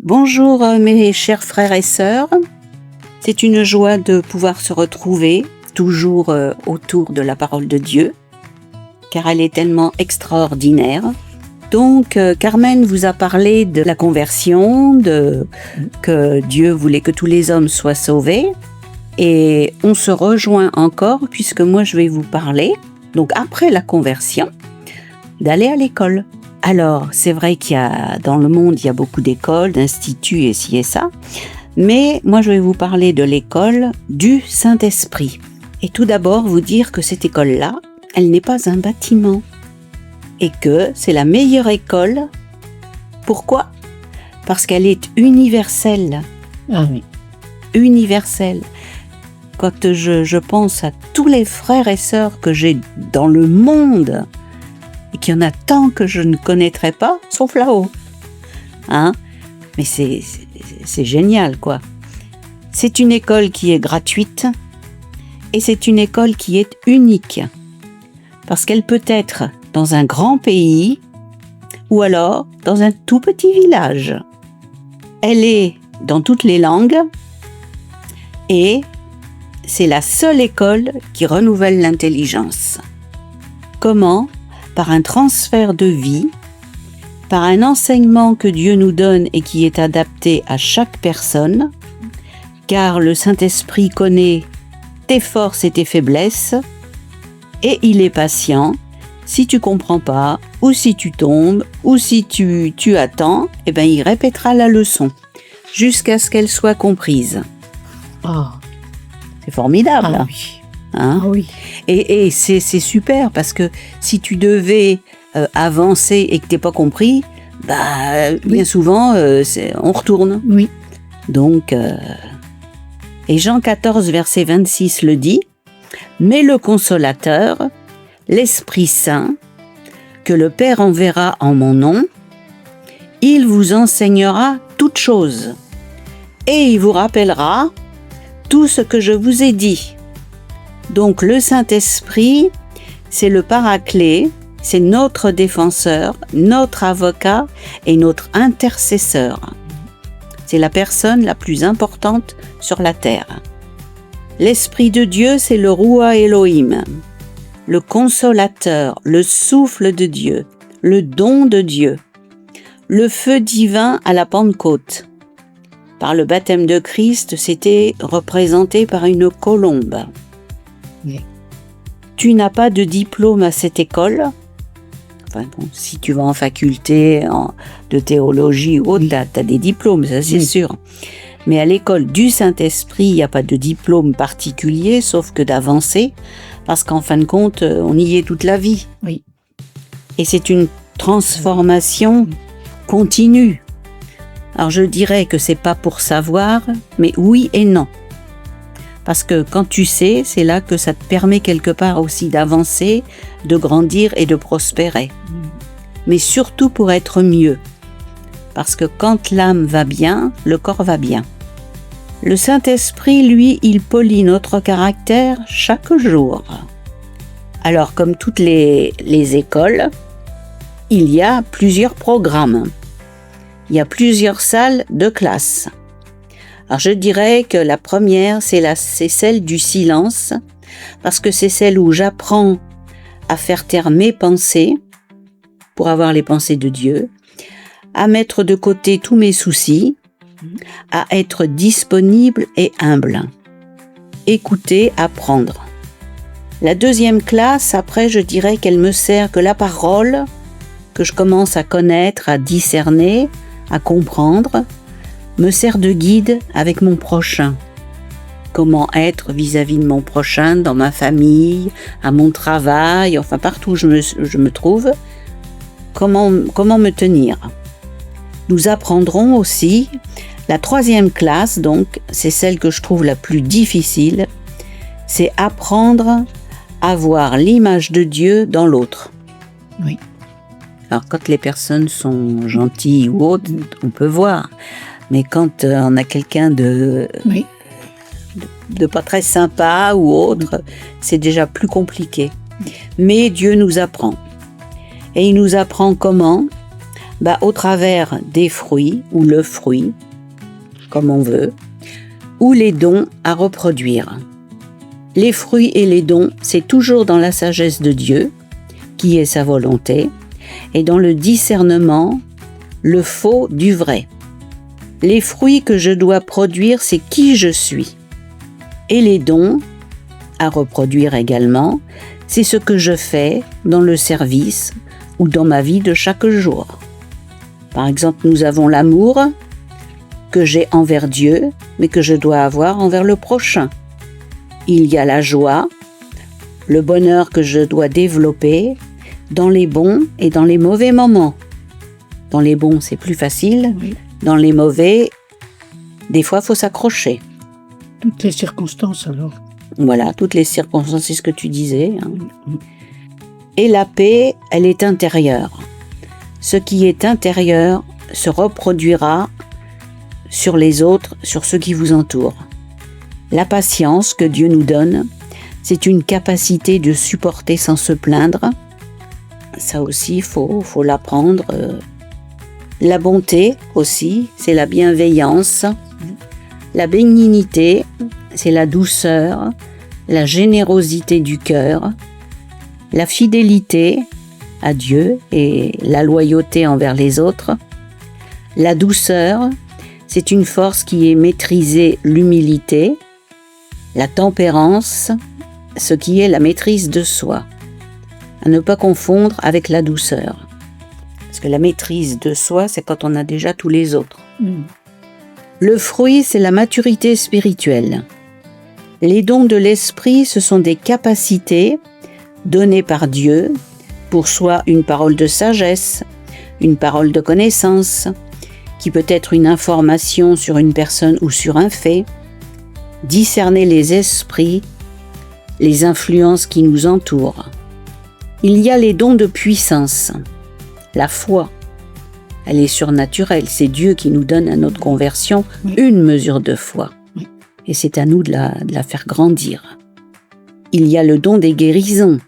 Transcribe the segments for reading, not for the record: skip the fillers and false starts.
Bonjour mes chers frères et sœurs, c'est une joie de pouvoir se retrouver toujours autour de la parole de Dieu, car elle est tellement extraordinaire. Donc Carmen vous a parlé de la conversion, que Dieu voulait que tous les hommes soient sauvés, et on se rejoint encore puisque moi je vais vous parler, donc après la conversion, d'aller à l'école. Alors, c'est vrai dans le monde, il y a beaucoup d'écoles, d'instituts et ci et ça, mais moi je vais vous parler de l'école du Saint-Esprit. Et tout d'abord, vous dire que cette école-là, elle n'est pas un bâtiment, et que c'est la meilleure école. Pourquoi ? Parce qu'elle est universelle. Ah oui. Universelle. Quand je pense à tous les frères et sœurs que j'ai dans le monde, et qu'il y en a tant que je ne connaîtrais pas, sauf là-haut. Hein ? Mais c'est génial, quoi. C'est une école qui est gratuite, et c'est une école qui est unique. Parce qu'elle peut être dans un grand pays, ou alors dans un tout petit village. Elle est dans toutes les langues, et c'est la seule école qui renouvelle l'intelligence. Comment ? Par un transfert de vie, par un enseignement que Dieu nous donne et qui est adapté à chaque personne, car le Saint-Esprit connaît tes forces et tes faiblesses, et il est patient. Si tu comprends pas, ou si tu tombes, ou si tu attends, eh ben il répétera la leçon, jusqu'à ce qu'elle soit comprise. Oh. C'est formidable. Ah oui. Hein ? Ah oui. Et c'est super parce que si tu devais avancer et que tu n'es pas compris, bien souvent, on retourne. Oui. Donc, et Jean 14, verset 26 le dit, « Mais le Consolateur, l'Esprit Saint, que le Père enverra en mon nom, il vous enseignera toutes choses, et il vous rappellera tout ce que je vous ai dit. » Donc le Saint-Esprit, c'est le Paraclet, c'est notre défenseur, notre avocat et notre intercesseur. C'est la personne la plus importante sur la terre. L'Esprit de Dieu, c'est le Roua Elohim, le consolateur, le souffle de Dieu, le don de Dieu, le feu divin à la Pentecôte. Par le baptême de Christ, c'était représenté par une colombe. Oui. Tu n'as pas de diplôme à cette école. Enfin bon, si tu vas en faculté de théologie ou autre, tu as des diplômes, ça c'est sûr. Mais à l'école du Saint-Esprit, il n'y a pas de diplôme particulier, sauf que d'avancer, parce qu'en fin de compte, on y est toute la vie. Oui. Et c'est une transformation continue. Alors je dirais que c'est pas pour savoir, mais oui et non. Parce que quand tu sais, c'est là que ça te permet quelque part aussi d'avancer, de grandir et de prospérer. Mais surtout pour être mieux. Parce que quand l'âme va bien, le corps va bien. Le Saint-Esprit, lui, il polit notre caractère chaque jour. Alors, comme toutes les écoles, il y a plusieurs programmes. Il y a plusieurs salles de classe. Alors je dirais que la première, c'est celle du silence, parce que c'est celle où j'apprends à faire taire mes pensées, pour avoir les pensées de Dieu, à mettre de côté tous mes soucis, à être disponible et humble, écouter, apprendre. La deuxième classe, après, je dirais qu'elle me sert que la parole, que je commence à connaître, à discerner, à comprendre, me sert de guide avec mon prochain. Comment être vis-à-vis de mon prochain, dans ma famille, à mon travail, enfin partout où je me trouve, comment me tenir. Nous apprendrons aussi la troisième classe, donc c'est celle que je trouve la plus difficile, c'est apprendre à voir l'image de Dieu dans l'autre. Oui. Alors quand les personnes sont gentilles ou autres, on peut voir. Mais quand on a quelqu'un de pas très sympa ou autre, c'est déjà plus compliqué. Mais Dieu nous apprend. Et il nous apprend comment ? Au travers des fruits, ou le fruit, comme on veut, ou les dons à reproduire. Les fruits et les dons, c'est toujours dans la sagesse de Dieu, qui est sa volonté, et dans le discernement, le faux du vrai. Les fruits que je dois produire, c'est qui je suis. Et les dons, à reproduire également, c'est ce que je fais dans le service ou dans ma vie de chaque jour. Par exemple, nous avons l'amour que j'ai envers Dieu, mais que je dois avoir envers le prochain. Il y a la joie, le bonheur que je dois développer dans les bons et dans les mauvais moments. Dans les bons, c'est plus facile. Oui. Dans les mauvais, des fois, il faut s'accrocher. Toutes les circonstances, alors. Voilà, toutes les circonstances, c'est ce que tu disais. Et la paix, elle est intérieure. Ce qui est intérieur se reproduira sur les autres, sur ceux qui vous entourent. La patience que Dieu nous donne, c'est une capacité de supporter sans se plaindre. Ça aussi, faut l'apprendre. La bonté aussi, c'est la bienveillance. La bénignité, c'est la douceur, la générosité du cœur. La fidélité à Dieu et la loyauté envers les autres. La douceur, c'est une force qui est maîtriser l'humilité. La tempérance, ce qui est la maîtrise de soi. À ne pas confondre avec la douceur. Parce que la maîtrise de soi, c'est quand on a déjà tous les autres. Le fruit, c'est la maturité spirituelle. Les dons de l'esprit, ce sont des capacités données par Dieu pour soit une parole de sagesse, une parole de connaissance, qui peut être une information sur une personne ou sur un fait, discerner les esprits, les influences qui nous entourent. Il y a les dons de puissance. La foi, elle est surnaturelle. C'est Dieu qui nous donne à notre conversion une mesure de foi. Et c'est à nous de la faire grandir. Il y a le don des guérisons,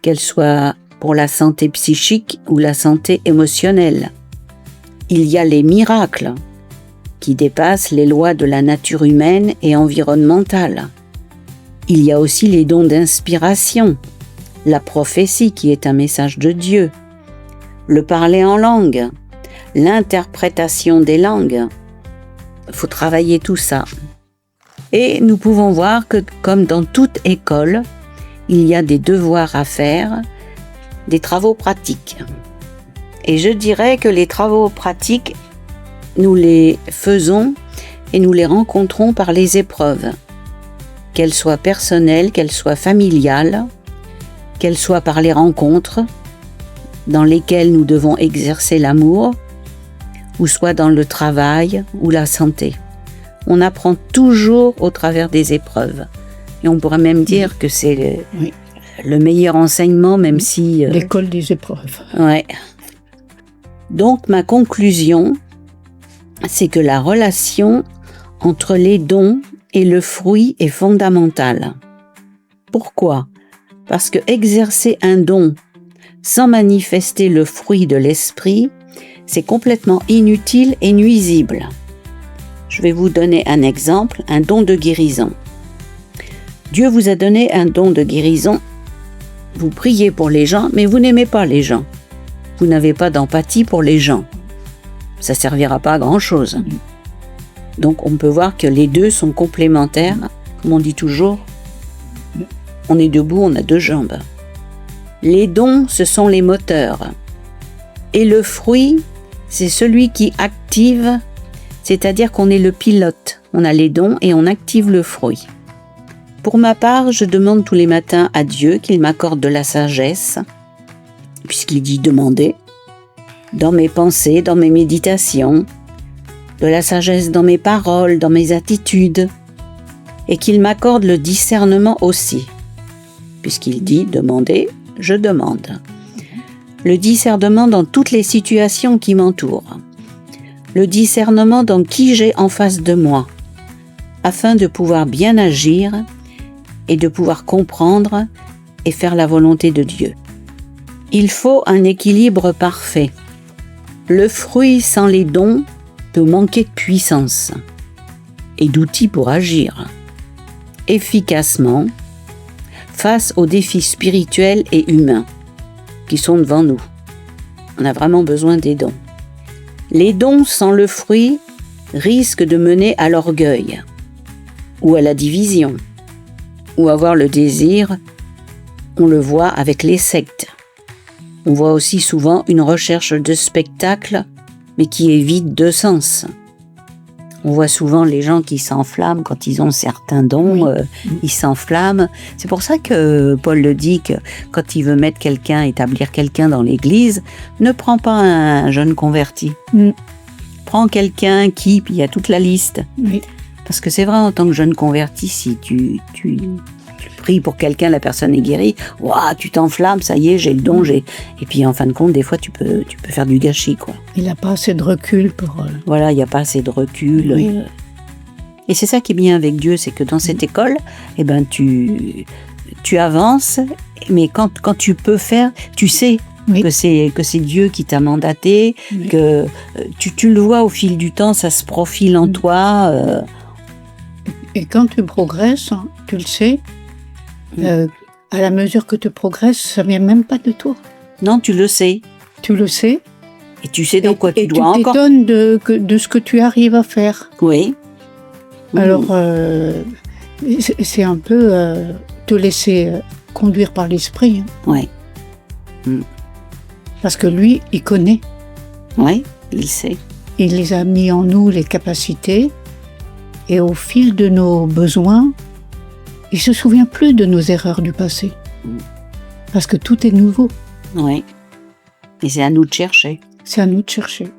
qu'elles soient pour la santé psychique ou la santé émotionnelle. Il y a les miracles, qui dépassent les lois de la nature humaine et environnementale. Il y a aussi les dons d'inspiration, la prophétie qui est un message de Dieu, le parler en langue, l'interprétation des langues. Il faut travailler tout ça. Et nous pouvons voir que, comme dans toute école, il y a des devoirs à faire, des travaux pratiques. Et je dirais que les travaux pratiques, nous les faisons et nous les rencontrons par les épreuves, qu'elles soient personnelles, qu'elles soient familiales, qu'elles soient par les rencontres dans lesquelles nous devons exercer l'amour, ou soit dans le travail ou la santé. On apprend toujours au travers des épreuves. Et on pourrait même dire que c'est le meilleur enseignement, même si... L'école des épreuves. Ouais. Donc, ma conclusion, c'est que la relation entre les dons et le fruit est fondamentale. Pourquoi ? Parce que exercer un don sans manifester le fruit de l'esprit, c'est complètement inutile et nuisible. Je vais vous donner un exemple, un don de guérison. Dieu vous a donné un don de guérison. Vous priez pour les gens, mais vous n'aimez pas les gens. Vous n'avez pas d'empathie pour les gens. Ça ne servira pas à grand-chose. Donc on peut voir que les deux sont complémentaires. Comme on dit toujours, on est debout, on a deux jambes. Les dons, ce sont les moteurs. Et le fruit, c'est celui qui active, c'est-à-dire qu'on est le pilote. On a les dons et on active le fruit. Pour ma part, je demande tous les matins à Dieu qu'il m'accorde de la sagesse, puisqu'il dit demander, dans mes pensées, dans mes méditations, de la sagesse dans mes paroles, dans mes attitudes, et qu'il m'accorde le discernement aussi, puisqu'il dit demander, je demande. Le discernement dans toutes les situations qui m'entourent, le discernement dans qui j'ai en face de moi, afin de pouvoir bien agir et de pouvoir comprendre et faire la volonté de Dieu. Il faut un équilibre parfait. Le fruit sans les dons peut manquer de puissance et d'outils pour agir efficacement face aux défis spirituels et humains qui sont devant nous. On a vraiment besoin des dons. Les dons sans le fruit risquent de mener à l'orgueil ou à la division ou avoir le désir. On le voit avec les sectes. On voit aussi souvent une recherche de spectacle, mais qui est vide de sens. On voit souvent les gens qui s'enflamment quand ils ont certains dons, ils s'enflamment. C'est pour ça que Paul le dit que quand il veut mettre quelqu'un, établir quelqu'un dans l'église, ne prends pas un jeune converti. Prends quelqu'un qui, puis il y a toute la liste. Oui. Parce que c'est vrai, en tant que jeune converti, si tu pries pour quelqu'un, la personne est guérie, ouah, tu t'enflammes, ça y est, j'ai le don, Et puis en fin de compte, des fois, tu peux faire du gâchis, quoi. Il n'a pas assez de recul pour... Voilà, il n'y a pas assez de recul. Oui. Et c'est ça qui est bien avec Dieu, c'est que dans cette école, eh ben, tu avances, mais quand tu peux faire, tu sais Oui. que c'est Dieu qui t'a mandaté, Oui. que tu le vois au fil du temps, ça se profile en toi. Et quand tu progresses, hein, tu le sais, à la mesure que tu progresses, ça ne vient même pas de toi. Non, tu le sais. Tu le sais. Et tu sais dans quoi tu dois encore. Et tu encore. t'étonnes de ce que tu arrives à faire. Oui. Alors, c'est un peu te laisser conduire par l'esprit. Hein. Oui. Parce que lui, il connaît. Oui, il sait. Il les a mis en nous, les capacités. Et au fil de nos besoins, il ne se souvient plus de nos erreurs du passé. Parce que tout est nouveau. Oui. Et c'est à nous de chercher. C'est à nous de chercher.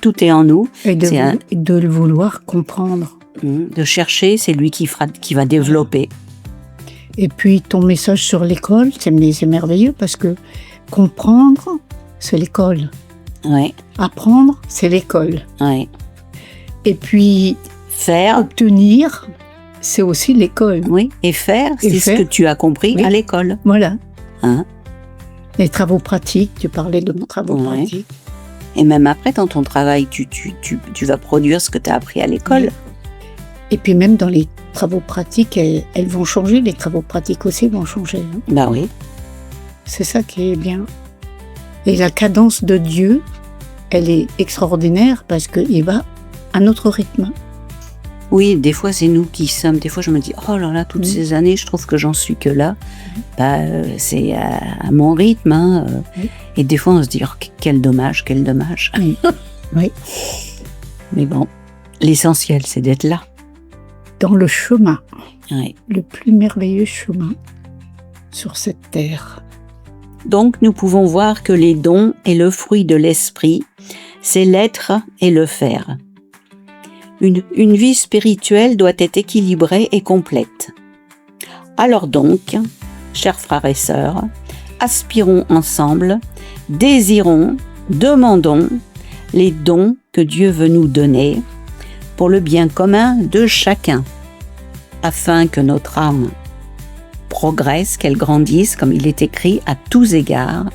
Tout est en nous. Et de le vouloir comprendre. De chercher, c'est lui qui va développer. Et puis ton message sur l'école, c'est merveilleux parce que comprendre, c'est l'école. Oui. Apprendre, c'est l'école. Oui. Et puis faire, obtenir, c'est aussi l'école. Oui. Et faire, c'est ce que tu as compris à l'école. Voilà. Hein? Les travaux pratiques, tu parlais de travaux pratiques. Et même après, dans ton travail, tu vas produire ce que tu as appris à l'école. Oui. Et puis même dans les travaux pratiques, elles vont changer, les travaux pratiques aussi vont changer. Hein. Bah oui. C'est ça qui est bien. Et la cadence de Dieu, elle est extraordinaire parce qu'il va à notre rythme. Oui, des fois c'est nous qui sommes. Des fois je me dis, oh là là, toutes ces années, je trouve que j'en suis que là. Bah, c'est à mon rythme. Hein. Et des fois on se dit, oh, quel dommage, quel dommage. Oui. Oui. Mais bon, l'essentiel c'est d'être là. Dans le chemin, le plus merveilleux chemin sur cette terre. Donc nous pouvons voir que les dons et le fruit de l'esprit, c'est l'être et le faire. Une vie spirituelle doit être équilibrée et complète. Alors donc, chers frères et sœurs, aspirons ensemble, désirons, demandons les dons que Dieu veut nous donner pour le bien commun de chacun, afin que notre âme progresse, qu'elle grandisse, comme il est écrit, à tous égards,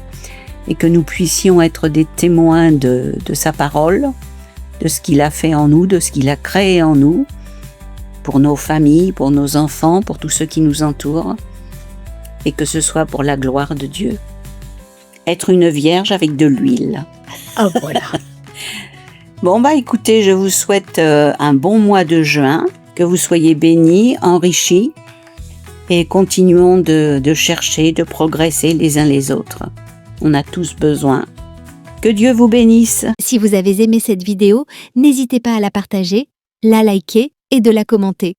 et que nous puissions être des témoins de sa parole, de ce qu'il a fait en nous, de ce qu'il a créé en nous, pour nos familles, pour nos enfants, pour tous ceux qui nous entourent, et que ce soit pour la gloire de Dieu. Être une vierge avec de l'huile. Ah voilà. Bon bah écoutez, je vous souhaite un bon mois de juin, que vous soyez bénis, enrichis, et continuons de chercher, de progresser les uns les autres. On a tous besoin. Que Dieu vous bénisse. Si vous avez aimé cette vidéo, n'hésitez pas à la partager, la liker et de la commenter.